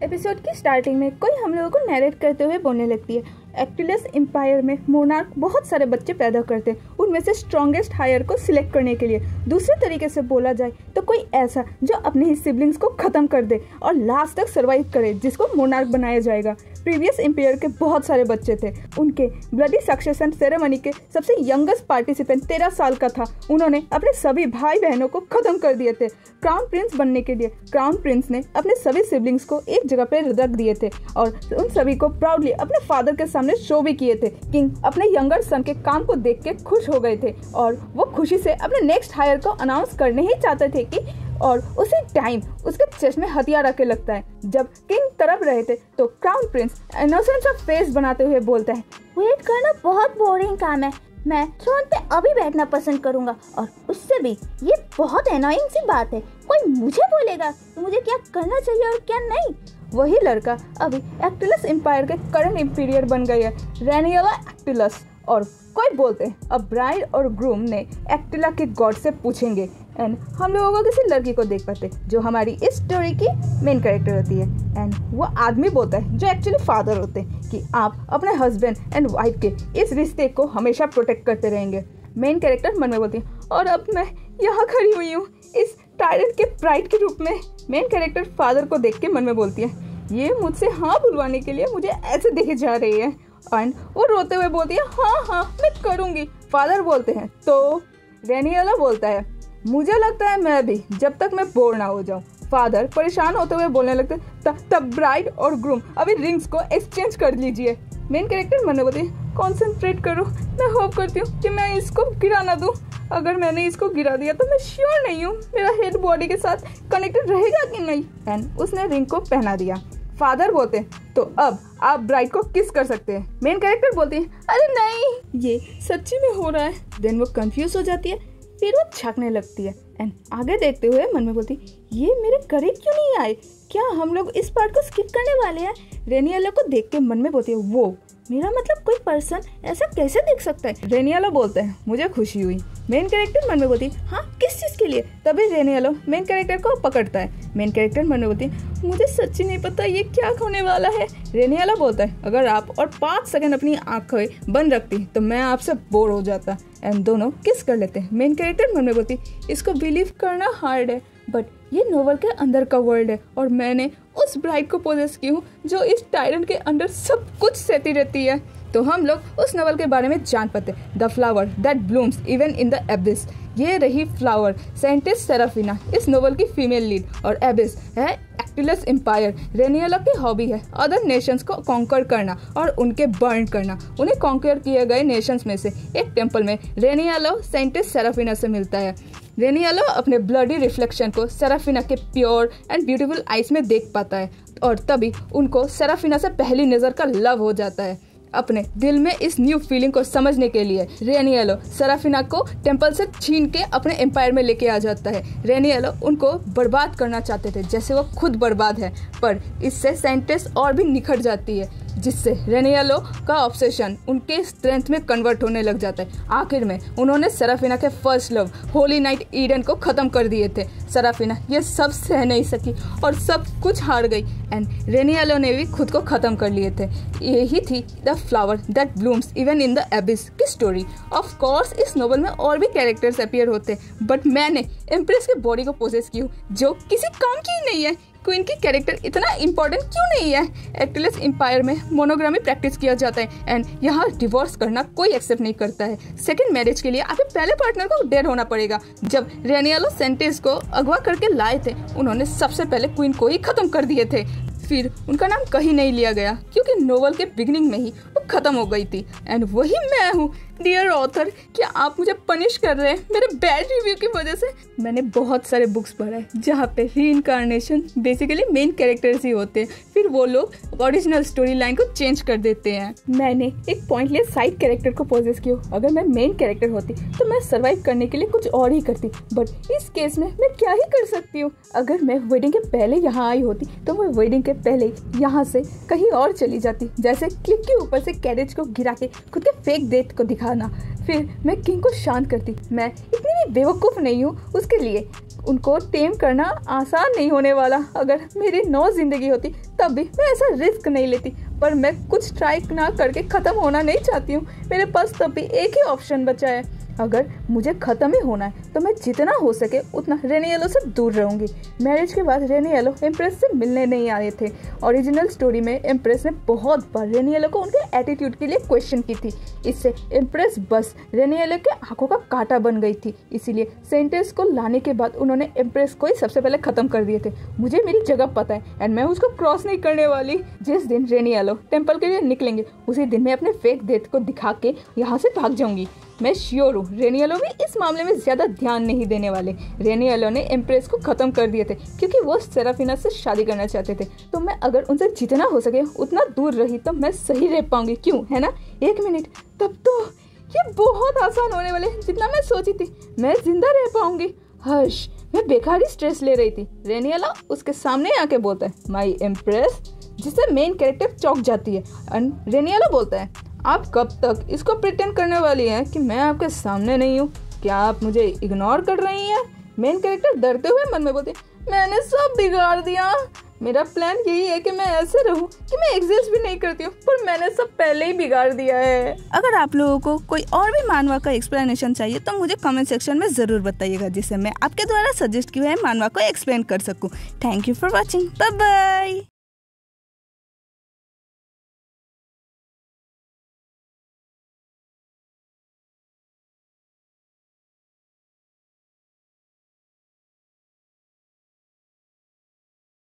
Episode की starting में कोई हम लोगों को नैरेट करते हुए बोलने लगती है। एक्टिलस एम्पायर में मोनार्क बहुत सारे बच्चे पैदा करते हैं, उनमें से स्ट्रॉन्गेस्ट हायर को सिलेक्ट करने के लिए। दूसरे तरीके से बोला जाए तो कोई ऐसा जो अपने ही सिबलिंग्स को खत्म कर दे और लास्ट तक सर्वाइव करे, जिसको मोनार्क बनाया जाएगा। प्रीवियस एम्पायर के बहुत सारे बच्चे थे। उनके ब्लडी सक्सेशन सेरेमनी के सबसे यंगेस्ट पार्टिसिपेंट 13 साल का था। उन्होंने अपने सभी भाई बहनों को खत्म कर दिए थे क्राउन प्रिंस बनने के लिए। क्राउन प्रिंस ने अपने सभी सिबलिंग्स को एक जगह पे रख दिए थे और उन सभी को प्राउडली अपने फादर के सामने शो भी किए थे। किंग अपने यंगर सन के काम को देख के खुश हो गए थे और वो खुशी से अपने नेक्स्ट हायर को अनाउंस करने ही चाहते थे कि और उसी टाइम उसके चेस्ट में हथियार रखे लगता है। जब किंग तरफ रहे थे तो crown Prince innocence of face बनाते हुए बोलता है, वेट करना बहुत बोरिंग काम है, मैं थ्रोन पे अभी बैठना पसंद करूंगा। और उससे भी ये बहुत एनोइंग सी बात है, कोई मुझे बोलेगा तो मुझे क्या करना चाहिए और क्या नहीं। वही लड़का अभी एक्टिलस एम्पायर के करंट एम्पीरियर बन गई है, रेनियला एक्टिलस। और कोई बोलते हैं अब ब्राइड और ग्रूम ने एक्टिला के गॉड से पूछेंगे एंड हम लोगों को किसी लड़की को देख पाते जो हमारी इस स्टोरी की मेन कैरेक्टर होती है। एंड वो आदमी बोलता है जो एक्चुअली फादर होते हैं कि आप अपने हस्बैंड एंड वाइफ के इस रिश्ते को हमेशा प्रोटेक्ट करते रहेंगे। मेन कैरेक्टर मन में बोलती है और अब मैं यहाँ खड़ी हुई हूँ इस टायरेंट के ब्राइड के रूप में। मेन कैरेक्टर फादर को देख के मन में बोलती है ये मुझसे हाँ बुलवाने के लिए मुझे ऐसे देखे जा रही है। एंड वो रोते हुए बोलती है हाँ मैं करूँगी। फादर बोलते हैं तो रेनियला बोलता है मुझे लगता है मैं भी जब तक मैं बोर ना हो जाऊँ। फादर परेशान होते हुए बोलने लगते तब ब्राइड और ग्रूम अभी रिंग्स को एक्सचेंज कर लीजिए। मेन कैरेक्टर मन में बोलती है कॉन्सेंट्रेट करो, मैं होप करती हूँ कि मैं इसको गिरा ना दूँ। अगर मैंने इसको गिरा दिया तो मैं श्योर नहीं हूँ मेरा हेड बॉडी के साथ कनेक्टेड रहेगा कि नहीं। एंड उसने रिंग को पहना दिया। फादर बोलते हैं तो अब आप ब्राइड को किस कर सकते हैं। मेन कैरेक्टर बोलती है अरे नहीं ये सच्ची में हो रहा है। देन वो कंफ्यूज हो जाती है, फिर वो छकने लगती है एंड आगे देखते हुए मन में बोलती ये मेरे करीब क्यों नहीं आए, क्या हम लोग इस पार्ट को स्किप करने वाले हैं। रेनियला को देख के मन में बोलती है वो मेरा मतलब कोई पर्सन ऐसा कैसे देख सकता है। रेनियला बोलता है मुझे खुशी हुई। मेन कैरेक्टर मन में बोलती है हाँ किस चीज़ के लिए। तभी रेनियला मेन कैरेक्टर को पकड़ता है। मेन कैरेक्टर मन में बोलती है मुझे सच्ची नहीं पता ये क्या होने वाला है। रेनियला बोलता है अगर आप और 5 सेकंड अपनी आंखें बंद रखती तो मैं आपसे बोर हो जाता। एंड दोनों किस कर लेते हैं। मेन कैरेक्टर मन में बोलती इसको बिलीव करना हार्ड है बट ये नोवेल के अंदर का वर्ल्ड है और मैंने उस ब्राइड को पोजेस की हूँ जो इस टायरेंट के अंदर सब कुछ सहती रहती है। तो हम लोग उस नोवेल के बारे में जान पाते the flower that blooms even in the abyss. ये रही फ्लावर साइंटिस्ट सेराफिना इस नोवेल की फीमेल लीड और एबिस है एक्टिलस एम्पायर। रेनियला की हॉबी है अदर नेशंस को कॉन्कर करना और उनके बर्न करना। उन्हें कॉन्कर किए गए नेशंस में से एक टेम्पल में रेनियला साइंटिस्ट सेराफिना से मिलता है। रेनियला अपने ब्लडी रिफ्लेक्शन को सेराफिना के प्योर एंड ब्यूटीफुल आइज में देख पाता है और तभी उनको सेराफिना से पहली नज़र का लव हो जाता है। अपने दिल में इस न्यू फीलिंग को समझने के लिए रेनियला सेराफिना को टेम्पल से छीन के अपने एम्पायर में लेके आ जाता है। रेनियला उनको बर्बाद करना चाहते थे जैसे वो खुद बर्बाद है, पर इससे साइंटिस्ट और भी निखर जाती है जिससे रेनियला का ऑब्सेशन उनके स्ट्रेंथ में कन्वर्ट होने लग जाता है। आखिर में उन्होंने सेराफिना के first love Holi night Eden को ख़त्म कर दिए थे। सेराफिना ये सब सह नहीं सकी और सब कुछ हार गई एंड रेनियला ने भी खुद को ख़त्म कर लिए थे। यही थी the flower that blooms even in the abyss की स्टोरी। ऑफ कोर्स इस नोवेल में और भी कैरेक्टर्स अपीयर होते बट मैंने एम्प्रेस के बॉडी को पोजेस की हूँ जो किसी काम की ही नहीं है। क्वीन की कैरेक्टर इतना इंपॉर्टेंट क्यों नहीं है। एक्टिलस एम्पायर में मोनोग्रामी प्रैक्टिस किया जाता है एंड यहाँ डिवोर्स करना कोई एक्सेप्ट नहीं करता है। सेकंड मैरिज के लिए आपके पहले पार्टनर को डेड होना पड़ेगा। जब रेनियला सेंटेस को अगवा करके लाए थे उन्होंने सबसे पहले क्वीन को ही खत्म कर दिए थे, फिर उनका नाम कहीं नहीं लिया गया क्योंकि नोवेल के बिगिनिंग में ही वो खत्म हो गई थी। एंड वही मैं हूँ। डियर ऑथर, क्या आप मुझे पनिश कर रहे हैं मेरे बैड रिव्यू की वजह से? मैंने बहुत सारे बुक्स पढ़ा है जहाँ पे रीइंकार्नेशन बेसिकली मेन कैरेक्टर्स ही होते हैं, फिर वो लोग ओरिजिनल स्टोरी लाइन को चेंज कर देते हैं। मैंने एक पॉइंटलेस साइड कैरेक्टर को पोजेस किया। अगर मैं मेन कैरेक्टर होती तो मैं सर्वाइव करने के लिए कुछ और ही करती, बट इस केस में मैं क्या ही कर सकती हूँ। अगर मैं वेडिंग के पहले यहाँ आई होती तो मैं वेडिंग के पहले यहाँ से कहीं और चली जाती, जैसे क्लिफ के ऊपर से कैरेज को गिरा के खुद के फेक डेथ को दिखाना। फिर मैं किंग को शांत करती। मैं इतनी भी बेवकूफ़ नहीं हूँ उसके लिए। उनको टेम करना आसान नहीं होने वाला। अगर मेरी 9 जिंदगी होती तब भी मैं ऐसा रिस्क नहीं लेती, पर मैं कुछ ट्राई ना करके ख़त्म होना नहीं चाहती हूँ। मेरे पास तब भी एक ही ऑप्शन बचा है। अगर मुझे ख़त्म ही होना है तो मैं जितना हो सके उतना रेनिएलो से दूर रहूँगी। मैरिज के बाद रेनिएलो एम्प्रेस से मिलने नहीं आए थे। ओरिजिनल स्टोरी में एम्प्रेस ने बहुत बार रेनिएलो को उनके एटीट्यूड के लिए क्वेश्चन की थी। इससे एम्प्रेस बस रेनिएलो के आंखों का कांटा बन गई थी। इसीलिए सेंटेंस को लाने के बाद उन्होंने एम्प्रेस को ही सबसे पहले ख़त्म कर दिए थे। मुझे मेरी जगह पता है एंड मैं उसको क्रॉस नहीं करने वाली। जिस दिन रेनिएलो टेम्पल के लिए निकलेंगे उसी दिन मैं अपने फेक डेथ को दिखा के यहाँ से भाग जाऊंगी। मैं श्योर हूँ रेनिएलो भी इस मामले में ज़्यादा ध्यान नहीं देने वाले। रेनिएलो ने एम्प्रेस को ख़त्म कर दिए थे क्योंकि वो सेराफिना से शादी करना चाहते थे। तो मैं अगर उनसे जितना हो सके उतना दूर रही तो मैं सही रह पाऊंगी, क्यों है ना? 1 मिनट, तब तो ये बहुत आसान होने वाले जितना मैं सोची थी। मैं जिंदा रह पाऊंगी। हर्ष, मैं बेकार ही स्ट्रेस ले रही थी। रेनिएलो उसके सामने आके बोलता है, माई एम्प्रेस, जिससे मेन कैरेक्टर चौंक जाती है। एंड रेनिएलो बोलता है, आप कब तक इसको प्रिटेंड करने वाली हैं कि मैं आपके सामने नहीं हूँ? क्या आप मुझे इग्नोर कर रही हैं? मेन कैरेक्टर डरते हुए मन में बोलते, मैंने सब बिगाड़ दिया। मेरा प्लान यही है कि मैं ऐसे रहूं कि मैं एग्जिस्ट भी नहीं करती हूँ, पर मैंने सब पहले ही बिगाड़ दिया है। अगर आप लोगों को कोई और भी मानवा का एक्सप्लेनेशन चाहिए तो मुझे कमेंट सेक्शन में ज़रूर बताइएगा, जिससे मैं आपके द्वारा सजेस्ट किए हुए मानवा को एक्सप्लेन कर सकूँ। Thank you for watching. Bye bye.